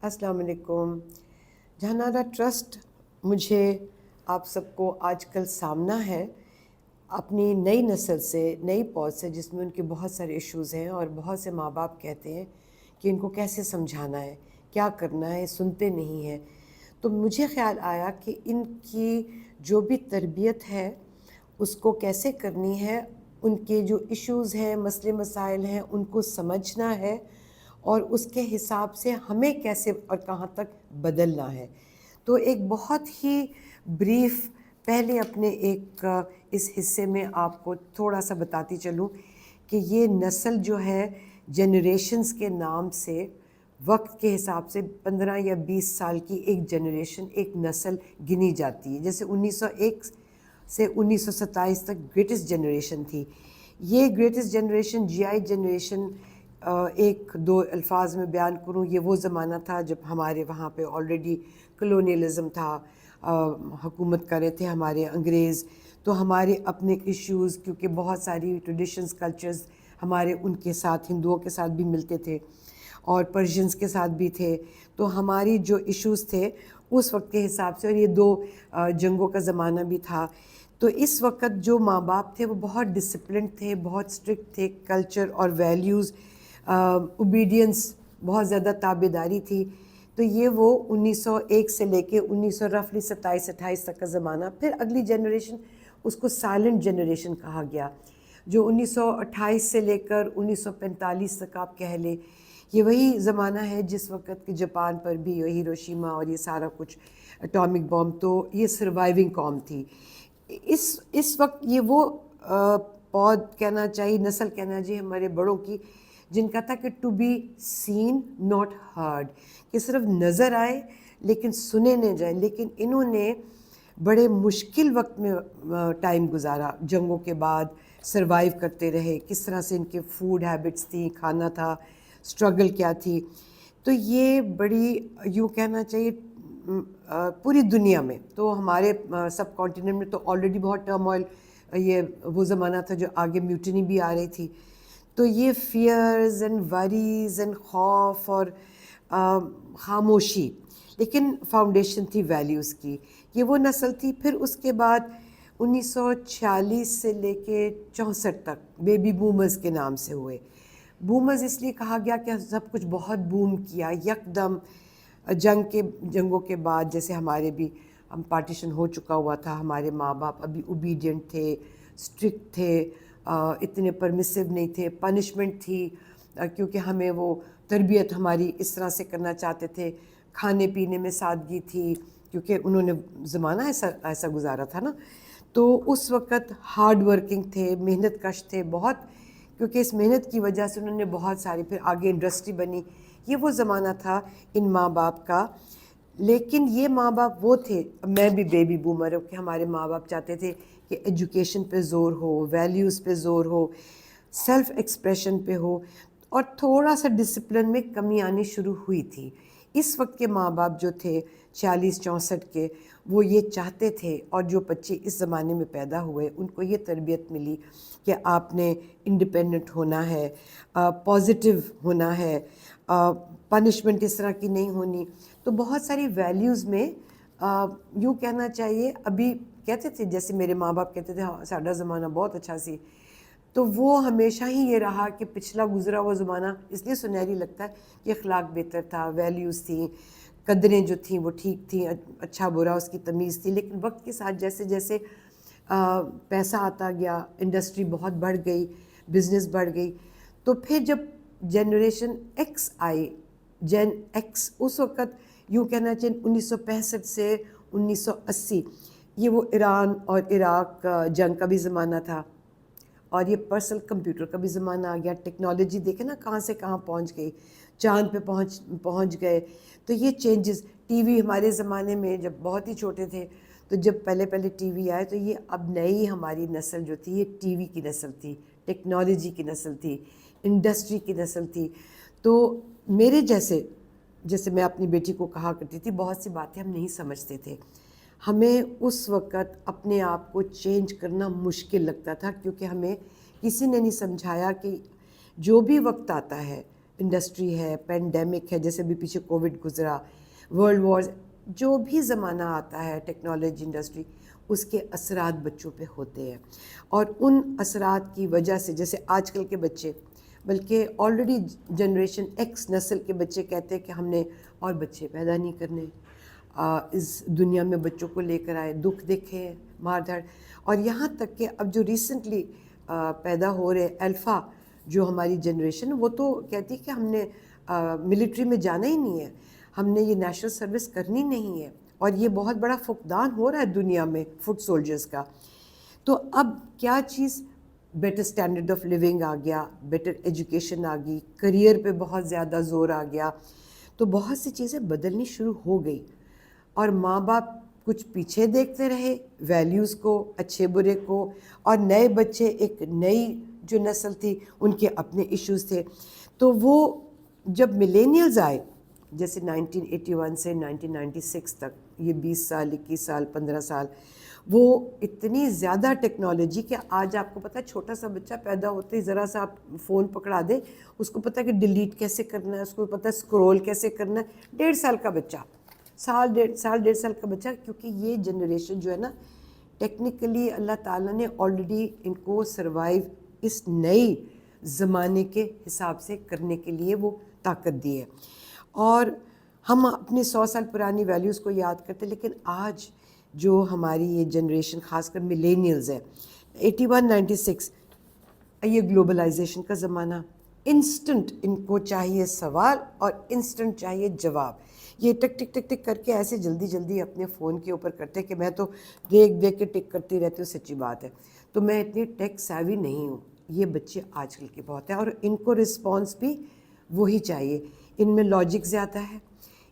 السلام علیکم. جہانارا ٹرسٹ مجھے آپ سب کو آج کل سامنا ہے اپنی نئی نسل سے، نئی پوج سے، جس میں ان کے بہت سارے ایشوز ہیں اور بہت سے ماں باپ کہتے ہیں کہ ان کو کیسے سمجھانا ہے، کیا کرنا ہے، سنتے نہیں ہیں. تو مجھے خیال آیا کہ ان کی جو بھی تربیت ہے اس کو کیسے کرنی ہے، ان کے جو ایشوز ہیں، مسئلے مسائل ہیں، ان کو سمجھنا ہے اور اس کے حساب سے ہمیں کیسے اور کہاں تک بدلنا ہے. تو ایک بہت ہی بریف پہلے اپنے ایک اس حصے میں آپ کو تھوڑا سا بتاتی چلوں کہ یہ نسل جو ہے جنریشنز کے نام سے وقت کے حساب سے 15 یا 20 سال کی ایک جنریشن، ایک نسل گنی جاتی ہے. جیسے 1901 سے 1927 تک گریٹسٹ جنریشن تھی. یہ گریٹسٹ جنریشن، جی آئی جنریشن، ایک دو الفاظ میں بیان کروں، یہ وہ زمانہ تھا جب ہمارے وہاں پہ آلریڈی کلونیلزم تھا، حکومت کر رہے تھے ہمارے انگریز. تو ہمارے اپنے ایشوز، کیونکہ بہت ساری ٹریڈیشنز، کلچرز ہمارے ان کے ساتھ، ہندوؤں کے ساتھ بھی ملتے تھے اور پرشینز کے ساتھ بھی تھے. تو ہماری جو ایشوز تھے اس وقت کے حساب سے، اور یہ دو جنگوں کا زمانہ بھی تھا. تو اس وقت جو ماں باپ تھے وہ بہت ڈسپلنڈ تھے، بہت اسٹرکٹ تھے. کلچر اور ویلیوز، اوبیڈینس، بہت زیادہ تابع داری تھی. تو یہ وہ 1901 سے لے کے 1927-28 تک کا زمانہ. پھر اگلی جنریشن، اس کو سائلنٹ جنریشن کہا گیا، جو 1928 سے لے کر 1945 تک آپ کہہ لیں. یہ وہی زمانہ ہے جس وقت کہ جاپان پر بھی ہیروشیما اور یہ سارا کچھ اٹامک بام، تو یہ سروائیونگ قوم تھی. اس وقت یہ وہ پود کہنا چاہیے، نسل کہنا چاہیے ہمارے بڑوں کی، جن کا تھا کہ to be seen not heard, کہ صرف نظر آئے لیکن سنے نہ جائیں. لیکن انہوں نے بڑے مشکل وقت میں ٹائم گزارا. جنگوں کے بعد سروائیو کرتے رہے، کس طرح سے ان کے فوڈ ہیبٹس تھیں، کھانا تھا، اسٹرگل کیا تھی. تو یہ بڑی، یوں کہنا چاہیے پوری دنیا میں، تو ہمارے سب کانٹیننٹ میں تو آلریڈی بہت ٹرموائل، یہ وہ زمانہ تھا جو آگے میوٹنی بھی آ رہی تھی. تو یہ فیئرز اینڈ وریز اینڈ خوف اور خاموشی، لیکن فاؤنڈیشن تھی ویلیوز کی. یہ وہ نسل تھی. پھر اس کے بعد 1946 سے لے کے 64 تک بیبی بومرز کے نام سے ہوئے. بومرز اس لیے کہا گیا کہ سب کچھ بہت بوم کیا یکدم جنگوں کے بعد. جیسے ہمارے بھی، ہم پارٹیشن ہو چکا ہوا تھا، ہمارے ماں باپ ابھی اوبیڈینٹ تھے، اسٹرکٹ تھے، اتنے پرمیسو نہیں تھے. پنشمنٹ تھی کیونکہ ہمیں وہ تربیت ہماری اس طرح سے کرنا چاہتے تھے. کھانے پینے میں سادگی تھی کیونکہ انہوں نے زمانہ ایسا گزارا تھا نا. تو اس وقت ہارڈ ورکنگ تھے، محنت کش تھے بہت، کیونکہ اس محنت کی وجہ سے انہوں نے بہت ساری، پھر آگے انڈسٹری بنی. یہ وہ زمانہ تھا ان ماں باپ کا. لیکن یہ ماں باپ وہ تھے، میں بھی بیبی بومر ہوں، کہ ہمارے ماں باپ چاہتے تھے کہ ایجوکیشن پہ زور ہو، ویلیوز پہ زور ہو، سیلف ایکسپریشن پہ ہو، اور تھوڑا سا ڈسپلن میں کمی آنی شروع ہوئی تھی. اس وقت کے ماں باپ جو تھے 46-64 کے، وہ یہ چاہتے تھے، اور جو بچے اس زمانے میں پیدا ہوئے ان کو یہ تربیت ملی کہ آپ نے انڈیپینڈنٹ ہونا ہے، پازیٹیو ہونا ہے، پنشمنٹ اس طرح کی نہیں ہونی. تو بہت ساری ویلیوز میں یوں کہنا چاہیے، ابھی کہتے تھے جیسے میرے ماں باپ کہتے تھے ہاں ساڈا زمانہ بہت اچھا سی. تو وہ ہمیشہ ہی یہ رہا کہ پچھلا گزرا وہ زمانہ اس لیے سنہری لگتا ہے کہ اخلاق بہتر تھا، ویلیوز تھیں، قدریں جو تھیں وہ ٹھیک تھیں، اچھا برا اس کی تمیز تھی. لیکن وقت کے ساتھ جیسے جیسے پیسہ آتا گیا، انڈسٹری بہت بڑھ گئی، بزنس بڑھ گئی. تو پھر جب جنریشن ایکس آئی، جین ایکس، اس وقت یوں کہنا چاہیے 1965 سے 1980، یہ وہ ایران اور عراق جنگ کا بھی زمانہ تھا، اور یہ پرسنل کمپیوٹر کا بھی زمانہ آ گیا. ٹیکنالوجی دیکھیں نا کہاں سے کہاں پہنچ گئی، چاند پہ پہنچ گئے. تو یہ چینجز، ٹی وی ہمارے زمانے میں جب بہت ہی چھوٹے تھے، تو جب پہلے ٹی وی آئے، تو یہ اب نئی ہماری نسل جو تھی یہ ٹی وی کی نسل تھی، ٹیکنالوجی کی نسل تھی، انڈسٹری کی نسل تھی. تو میرے جیسے میں اپنی بیٹی کو کہا کرتی تھی، بہت سی باتیں ہم نہیں سمجھتے تھے. ہمیں اس وقت اپنے آپ کو چینج کرنا مشکل لگتا تھا، کیونکہ ہمیں کسی نے نہیں سمجھایا کہ جو بھی وقت آتا ہے انڈسٹری ہے, پینڈیمک ہے, جیسے بھی پیچھے کووڈ گزرا, ورلڈ وارز, جو بھی زمانہ آتا ہے ٹیکنالوجی انڈسٹری, اس کے اثرات بچوں پہ ہوتے ہیں. اور ان اثرات کی وجہ سے جیسے آج کل کے بچے, بلکہ آلریڈی جنریشن ایکس نسل کے بچے کہتے ہیں کہ ہم نے اور بچے پیدا نہیں کرنے, اس دنیا میں بچوں کو لے کر آئے, دکھ دیکھے, مار دھاڑ. اور یہاں تک کہ اب جو ریسنٹلی پیدا ہو رہے الفا جو ہماری جنریشن, وہ تو کہتی ہے کہ ہم نے ملٹری میں جانا ہی نہیں ہے, ہم نے یہ نیشنل سروس کرنی نہیں ہے. اور یہ بہت بڑا فقدان ہو رہا ہے دنیا میں فٹ سولجرز کا. تو اب کیا چیز, بیٹر اسٹینڈرڈ آف لیونگ آ گیا, بیٹر ایجوکیشن آ گئی, کریئر پہ بہت زیادہ زور آ گیا, تو بہت سی چیزیں بدلنی شروع ہو گئی. اور ماں باپ کچھ پیچھے دیکھتے رہے ویلیوز کو, اچھے برے کو, اور نئے بچے, ایک نئی جو نسل تھی ان کے اپنے ایشوز تھے. تو وہ جب ملینیلز آئے, جیسے 1981 سے 1996 تک, یہ 20 سال, 21 سال, 15 سال, وہ اتنی زیادہ ٹیکنالوجی کہ آج آپ کو پتہ ہے چھوٹا سا بچہ پیدا ہوتے ہی ذرا سا آپ فون پکڑا دیں, اس کو پتہ ہے کہ ڈیلیٹ کیسے کرنا ہے, اس کو پتہ ہے اسکرول کیسے کرنا ہے. 1.5 سال کا بچہ, ڈیڑھ سال کا بچہ, کیونکہ یہ جنریشن جو ہے نا ٹیکنیکلی اللہ تعالیٰ نے آلریڈی ان کو سروائیو اس نئی زمانے کے حساب سے کرنے کے لیے وہ طاقت دی ہے. اور ہم اپنی 100 سال پرانی ویلیوز کو یاد کرتے, لیکن آج جو ہماری یہ جنریشن خاص کر ملینیلز ہے, 81-96, یہ گلوبلائزیشن کا زمانہ, انسٹنٹ ان کو چاہیے سوال اور انسٹنٹ چاہیے جواب. یہ ٹک ٹک ٹک ٹک کر کے ایسے جلدی جلدی اپنے فون کے اوپر کرتے کہ میں تو دیکھ دیکھ کے ٹک کرتی رہتی ہوں, سچی بات ہے. تو میں اتنی ٹیک سیوی نہیں ہوں, یہ بچے آج کل کے بہت ہیں, اور ان کو رسپانس بھی وہی چاہیے. ان میں لاجک زیادہ ہے,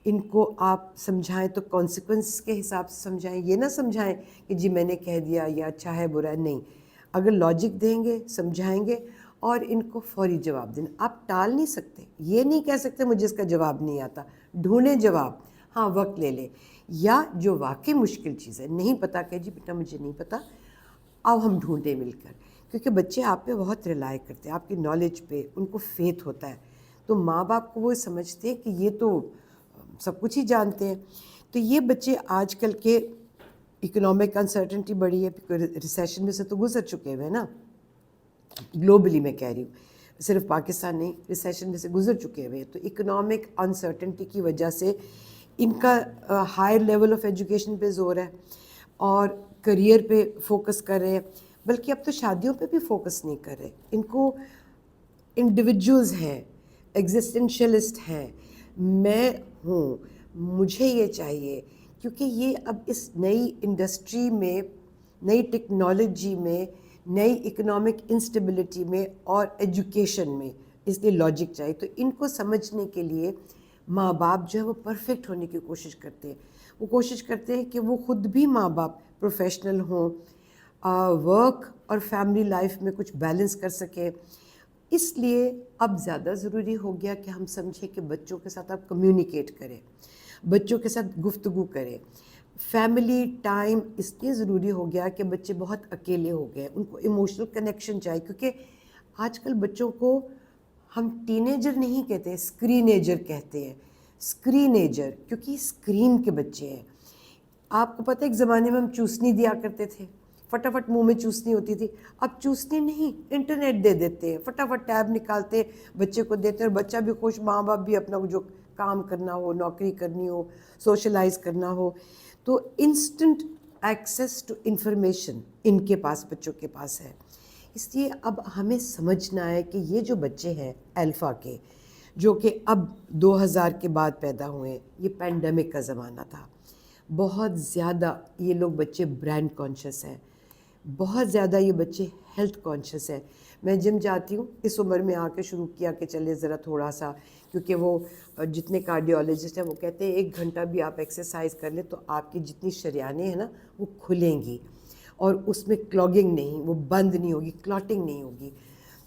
ان کو آپ سمجھائیں تو کانسیکوینس کے حساب سے سمجھائیں, یہ نہ سمجھائیں کہ جی میں نے کہہ دیا یا اچھا ہے برا ہے, نہیں. اگر لاجک دیں گے, سمجھائیں گے, اور ان کو فوری جواب دینا. آپ ٹال نہیں سکتے, یہ نہیں کہہ سکتے مجھے اس کا جواب نہیں آتا, ڈھونڈیں جواب, ہاں وقت لے لیں. یا جو واقعی مشکل چیز ہے, نہیں پتہ, کہ جی بیٹا مجھے نہیں پتہ, آؤ ہم ڈھونڈیں مل کر. کیونکہ بچے آپ پہ بہت ریلائی کرتے ہیں, آپ کی نالج پہ ان کو فیتھ ہوتا ہے. تو ماں باپ کو وہ سمجھتے ہیں کہ یہ تو سب کچھ ہی جانتے ہیں. تو یہ بچے آج کل کے اکنامک انسرٹنٹی بڑی ہے, ریسیشن میں سے تو گزر چکے ہوئے ہیں نا, گلوبلی میں کہہ رہی ہوں, صرف پاکستان نہیں, ریسیشن میں سے گزر چکے ہوئے ہیں. تو اکنامک انسرٹنٹی کی وجہ سے ان کا ہائر لیول آف ایجوکیشن پہ زور ہے, اور کریئر پہ فوکس کر رہے ہیں, بلکہ اب تو شادیوں پہ بھی فوکس نہیں کر رہے. ان کو انڈیویجولز ہیں, ایگزسٹینشلسٹ ہیں, میں ہوں, مجھے یہ چاہیے. کیونکہ یہ اب اس نئی انڈسٹری میں, نئی ٹیکنالوجی میں, نئی اکنامک انسٹیبلٹی میں اور ایجوکیشن میں اس لیے لاجک چاہیے. تو ان کو سمجھنے کے لیے ماں باپ جو ہے وہ پرفیکٹ ہونے کی کوشش کرتے ہیں. وہ کوشش کرتے ہیں کہ وہ خود بھی ماں باپ پروفیشنل ہوں, ورک اور فیملی لائف میں کچھ بیلنس کر سکیں. اس لیے اب زیادہ ضروری ہو گیا کہ ہم سمجھیں کہ بچوں کے ساتھ آپ کمیونیکیٹ کریں, بچوں کے ساتھ گفتگو کریں. فیملی ٹائم اس لیے ضروری ہو گیا کہ بچے بہت اکیلے ہو گئے, ان کو ایموشنل کنیکشن چاہیے. کیونکہ آج کل بچوں کو ہم ٹینیجر نہیں کہتے, اسکرینیجر کہتے ہیں. اسکرینیجر کیونکہ اسکرین کے بچے ہیں. آپ کو پتہ ہے ایک زمانے میں ہم چوسنی دیا کرتے تھے, فٹافٹ منہ میں چوسنی ہوتی تھی. اب چوسنی نہیں, انٹرنیٹ دے دیتے ہیں, فٹافٹ ٹیب نکالتے بچے کو دیتے, اور بچہ بھی خوش, ماں باپ بھی اپنا جو کام کرنا ہو, نوکری کرنی ہو, سوشلائز کرنا ہو. تو انسٹنٹ ایکسیس ٹو انفارمیشن ان کے پاس, بچوں کے پاس ہے. اس لیے اب ہمیں سمجھنا ہے کہ یہ جو بچے ہیں الفا کے, جو کہ اب 2000 کے بعد پیدا ہوئے ہیں, یہ پینڈیمک کا زمانہ تھا. بہت زیادہ یہ لوگ بچے برانڈ کانشیس ہیں, بہت زیادہ یہ بچے ہیلتھ کانشیس ہیں. میں جم جاتی ہوں, اس عمر میں آ کے شروع کیا کہ چلے ذرا تھوڑا سا, کیونکہ وہ جتنے کارڈیولوجسٹ ہیں وہ کہتے ہیں 1 گھنٹہ بھی آپ ایکسرسائز کر لیں تو آپ کی جتنی شریانیں ہیں نا وہ کھلیں گی, اور اس میں کلاگنگ نہیں, وہ بند نہیں ہوگی, کلاٹنگ نہیں ہوگی.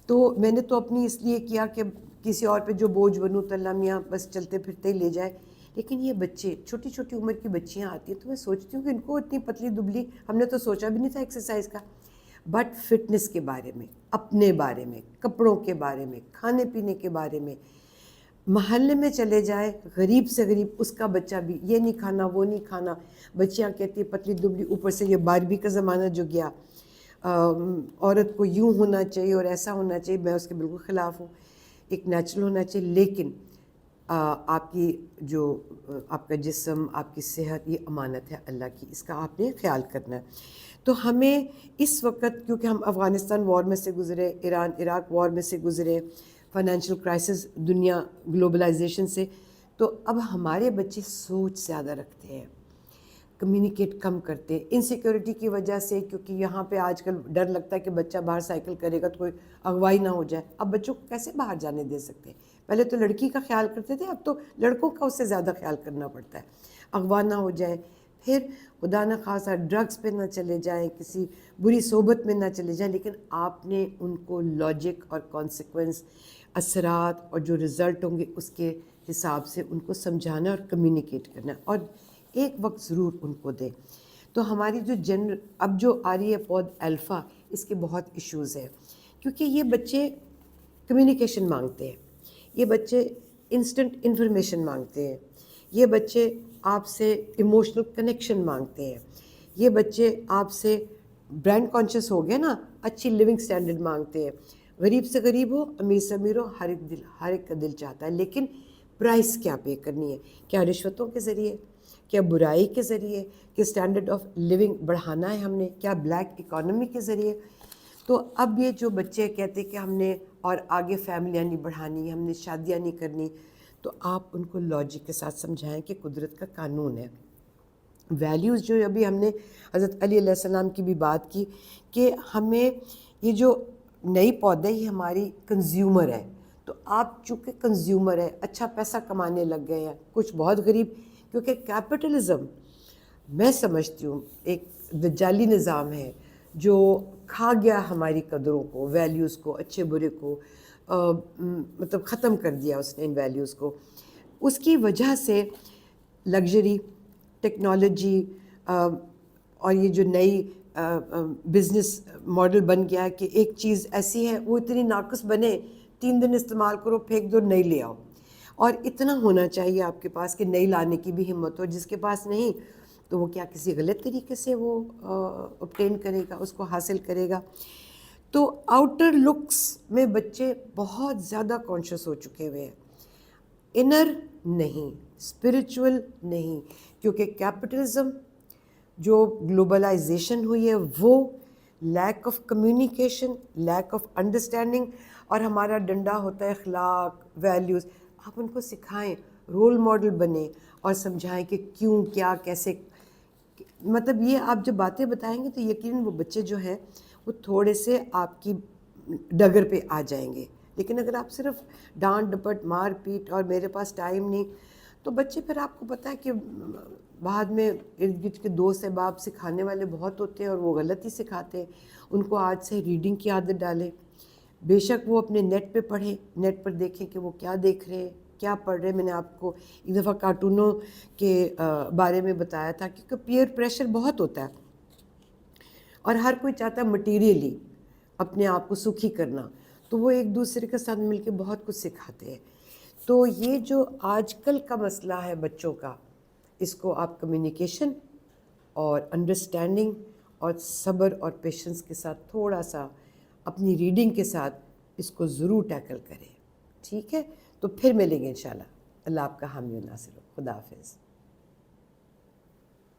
تو میں نے تو اپنی اس لیے کیا کہ کسی اور پہ جو بوجھ بنوں تو اللہ میاں بس چلتے پھرتے ہی لے جائے. لیکن یہ بچے, چھوٹی چھوٹی عمر کی بچیاں آتی ہیں, تو میں سوچتی ہوں کہ ان کو اتنی پتلی دبلی, ہم نے تو سوچا بھی نہیں تھا ایکسرسائز کا, بٹ فٹنس کے بارے میں, اپنے بارے میں, کپڑوں کے بارے میں, کھانے پینے کے بارے میں, محلے میں چلے جائے غریب سے غریب اس کا بچہ بھی یہ نہیں کھانا وہ نہیں کھانا، بچیاں کہتی ہیں پتلی دبلی، اوپر سے یہ باربی کا زمانہ جو گیا، عورت کو یوں ہونا چاہیے اور ایسا ہونا چاہیے، میں اس کے بالکل خلاف ہوں، ایک نیچرل ہونا چاہیے، لیکن آپ کی جو آپ کا جسم، آپ کی صحت، یہ امانت ہے اللہ کی، اس کا آپ نے خیال کرنا ہے۔ تو ہمیں اس وقت، کیونکہ ہم افغانستان وار میں سے گزرے، ایران عراق وار میں سے گزرے، فائنینشیل کرائسس، دنیا گلوبلائزیشن سے، تو اب ہمارے بچے سوچ زیادہ رکھتے ہیں، کمیونیکیٹ کم کرتے ہیں انسیکیورٹی کی وجہ سے، کیونکہ یہاں پہ آج کل ڈر لگتا ہے کہ بچہ باہر سائیکل کرے گا تو کوئی اغوائی نہ ہو جائے۔ اب بچوں کو کیسے باہر جانے دے سکتے ہیں؟ پہلے تو لڑکی کا خیال کرتے تھے، اب تو لڑکوں کا اس سے زیادہ خیال کرنا پڑتا ہے، اغوا نہ ہو جائے، پھر خدا نہ خواستہ ڈرگس پہ نہ چلے جائیں، کسی بری صحبت میں نہ چلے جائیں۔ لیکن آپ نے ان کو لاجک اور کانسیکوینس، اثرات اور جو رزلٹ ہوں گے اس کے حساب سے ان کو سمجھانا اور کمیونیکیٹ کرنا، اور ایک وقت ضرور ان کو دیں۔ تو ہماری جو اب جو آ رہی ہے پود الفا، اس کے بہت ایشوز ہیں، کیونکہ یہ بچے کمیونیکیشن مانگتے ہیں، یہ بچے انسٹنٹ انفارمیشن مانگتے ہیں، یہ بچے آپ سے ایموشنل کنیکشن مانگتے ہیں، یہ بچے آپ سے برانڈ کانشیس ہو گئے نا، اچھی لیونگ سٹینڈرڈ مانگتے ہیں۔ غریب سے غریب ہو، امیر سے امیر ہو، ہر ایک کا دل چاہتا ہے، لیکن پرائس کیا پے کرنی ہے؟ کیا رشوتوں کے ذریعے، کیا برائی کے ذریعے، کہ اسٹینڈرڈ آف لیونگ بڑھانا ہے ہم نے، کیا بلیک اکانومی کے ذریعے؟ تو اب یہ جو بچے کہتے کہ ہم نے اور آگے فیملیاں نہیں بڑھانی، ہم نے شادیاں نہیں کرنی، تو آپ ان کو لاجک کے ساتھ سمجھائیں کہ قدرت کا قانون ہے، ویلیوز جو ابھی ہم نے حضرت علی علیہ السلام کی بھی بات کی کہ ہمیں یہ جو نئی پودے یہ ہماری کنزیومر ہے، تو آپ چونکہ کنزیومر ہے، اچھا پیسہ کمانے لگ گئے ہیں، کچھ بہت غریب، کیونکہ کیپٹلزم میں سمجھتی ہوں ایک دجالی نظام ہے جو کھا گیا ہماری قدروں کو، ویلیوز کو، اچھے برے کو، مطلب ختم کر دیا اس نے ان ویلیوز کو۔ اس کی وجہ سے لگژری، ٹیکنالوجی اور یہ جو نئی بزنس ماڈل بن گیا ہے کہ ایک چیز ایسی ہے وہ اتنی ناقص بنے، 3 دن استعمال کرو پھینک دو، نئی لے آؤ، اور اتنا ہونا چاہیے آپ کے پاس کہ نئی لانے کی بھی ہمت ہو، جس کے پاس نہیں تو وہ کیا کسی غلط طریقے سے وہ obtain کرے گا، اس کو حاصل کرے گا۔ تو آؤٹر لکس میں بچے بہت زیادہ کانشیس ہو چکے ہوئے ہیں، انر نہیں، اسپرچول نہیں، کیونکہ کیپٹلزم جو گلوبلائزیشن ہوئی ہے وہ lack of communication, lack of understanding, اور ہمارا ڈنڈا ہوتا ہے اخلاق، ویلیوز۔ آپ ان کو سکھائیں، رول ماڈل بنیں اور سمجھائیں کہ کیوں، کیا، کیسے، مطلب یہ آپ جب باتیں بتائیں گے تو یقیناً وہ بچے جو ہیں وہ تھوڑے سے آپ کی ڈگر پہ آ جائیں گے۔ لیکن اگر آپ صرف ڈانٹ ڈپٹ، مار پیٹ اور میرے پاس ٹائم نہیں، تو بچے پھر آپ کو پتہ ہے کہ بعد میں ارد گرد کے دوست احباب سکھانے والے بہت ہوتے ہیں اور وہ غلط ہی سکھاتے ہیں۔ ان کو آج سے ریڈنگ کی عادت ڈالیں، بے شک وہ اپنے نیٹ پہ پڑھیں، نیٹ پر دیکھیں کہ وہ کیا دیکھ رہے ہیں، کیا پڑھ رہے ہیں۔ میں نے آپ کو ایک دفعہ کارٹونوں کے بارے میں بتایا تھا، کیونکہ پیئر پریشر بہت ہوتا ہے اور ہر کوئی چاہتا ہے مٹیریلی اپنے آپ کو سکھی کرنا، تو وہ ایک دوسرے کے ساتھ مل کے بہت کچھ سکھاتے ہیں۔ تو یہ جو آج کل کا مسئلہ ہے بچوں کا، اس کو آپ کمیونیکیشن اور انڈرسٹینڈنگ اور صبر اور پیشنس کے ساتھ تھوڑا سا اپنی ریڈنگ کے ساتھ اس کو ضرور ٹیکل کریں، ٹھیک ہے؟ تو پھر ملیں گے انشاءاللہ۔ اللہ آپ کا حامی و ناصر ہو۔ خدا حافظ۔